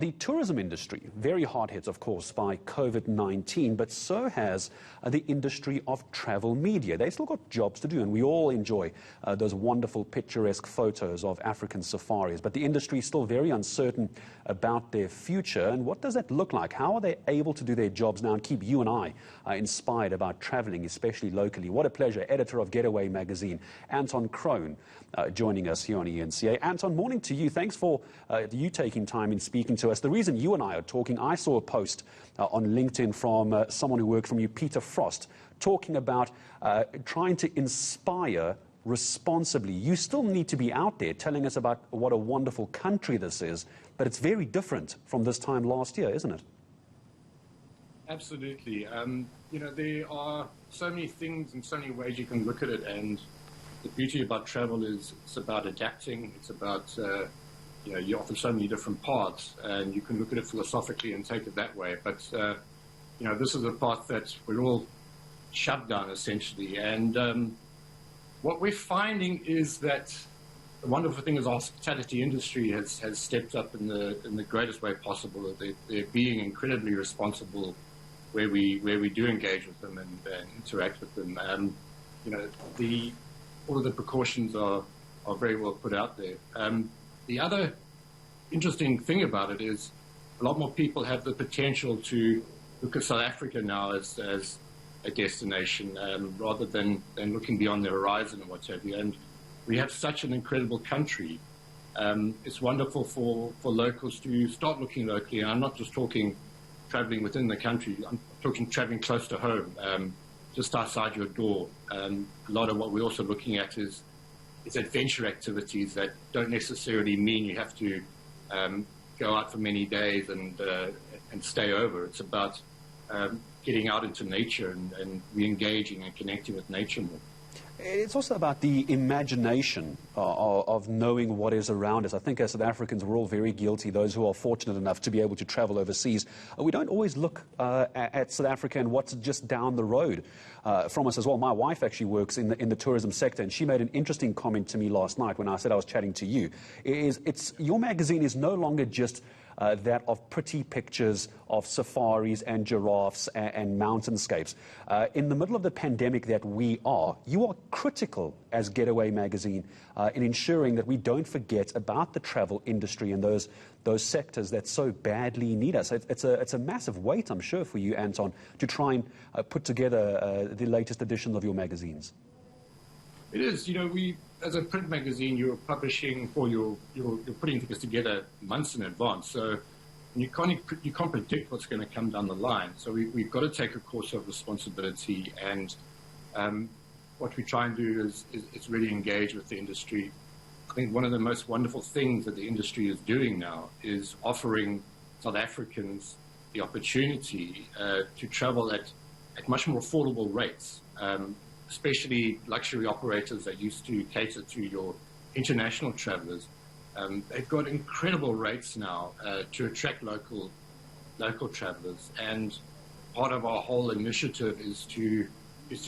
The tourism industry, very hard hit, of course, by COVID-19, but so has the industry of travel media. They've still got jobs to do, and we all enjoy those wonderful picturesque photos of African safaris. But the industry is still very uncertain about their future. And what does that look like? How are they able to do their jobs now and keep you and I inspired about traveling, especially locally? What a pleasure. Editor of Getaway Magazine, Anton Crone, joining us here on eNCA. Anton, morning to you. Thanks for you taking time and speaking to us. The reason you and I are talking, I saw a post on LinkedIn from someone who worked from you, Peter Frost, talking about trying to inspire responsibly. You still need to be out there telling us about what a wonderful country this is, but it's very different from this time last year, isn't it? Absolutely. There are so many things and so many ways you can look at it, and the beauty about travel is it's about adapting. It's about you offer so many different paths, and you can look at it philosophically and take it that way. But this is a path that we're all shoved down essentially. And what we're finding is that the wonderful thing is our hospitality industry has stepped up in the greatest way possible. They're being incredibly responsible where we do engage with them and interact with them. All of the precautions are very well put out there. The other interesting thing about it is a lot more people have the potential to look at South Africa now as a destination rather than looking beyond the horizon and what have you. And we have such an incredible country. It's wonderful for locals to start looking locally. And I'm not just talking traveling within the country. I'm talking traveling close to home, just outside your door. A lot of what we're also looking at is adventure activities that don't necessarily mean you have to go out for many days and stay over. It's about getting out into nature and re-engaging and connecting with nature more. It's also about the imagination of knowing what is around us. I think as South Africans, we're all very guilty, those who are fortunate enough to be able to travel overseas. We don't always look at South Africa and what's just down the road from us as well. My wife actually works in the tourism sector, and she made an interesting comment to me last night when I said I was chatting to you. Your magazine is no longer just that of pretty pictures of safaris and giraffes and mountainscapes. In the middle of the pandemic that we are, you are critical as Getaway Magazine in ensuring that we don't forget about the travel industry and those sectors that so badly need us. It's a massive weight, I'm sure, for you, Anton, to try and put together the latest editions of your magazines. It is. We, as a print magazine, you're publishing or you're putting things together months in advance. So you can't predict what's going to come down the line. So we've got to take a course of responsibility. And what we try and do is really engage with the industry. I think one of the most wonderful things that the industry is doing now is offering South Africans the opportunity to travel at much more affordable rates. Especially luxury operators that used to cater to your international travelers. They've got incredible rates now to attract local travelers. And part of our whole initiative is to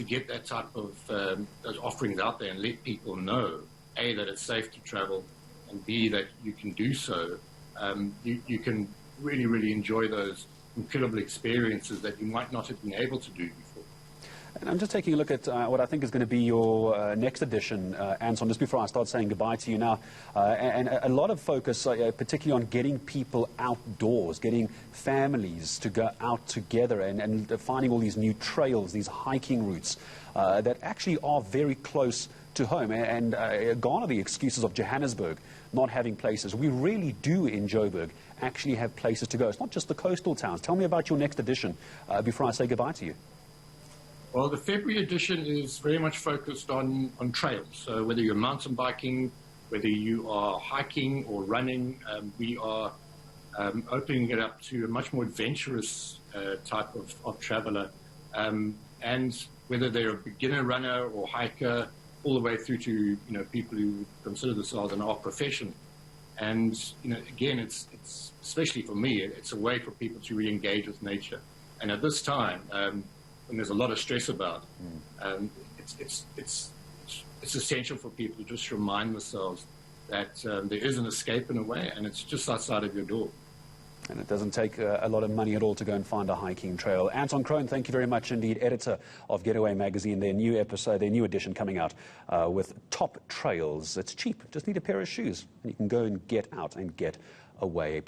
get that type of those offerings out there and let people know, A, that it's safe to travel, and B, that you can do so. You can really, really enjoy those incredible experiences that you might not have been able to do before. And I'm just taking a look at what I think is going to be your next edition, Anton, just before I start saying goodbye to you now. And a lot of focus, particularly on getting people outdoors, getting families to go out together and finding all these new trails, these hiking routes that actually are very close to home. And gone are the excuses of Johannesburg not having places. We really do in Joburg actually have places to go. It's not just the coastal towns. Tell me about your next edition before I say goodbye to you. Well, the February edition is very much focused on trails. So whether you're mountain biking, whether you are hiking or running, we are opening it up to a much more adventurous type of traveler. And whether they're a beginner runner or hiker, all the way through to people who consider themselves an art profession. And again, it's especially for me, it's a way for people to re-engage with nature. And at this time, when there's a lot of stress about, it's essential for people to just remind themselves that there is an escape in a way, and it's just outside of your door. And it doesn't take a lot of money at all to go and find a hiking trail. Anton Crone, thank you very much indeed, editor of Getaway Magazine, their new episode, their new edition coming out with top trails. It's cheap, just need a pair of shoes, and you can go and get out and get away.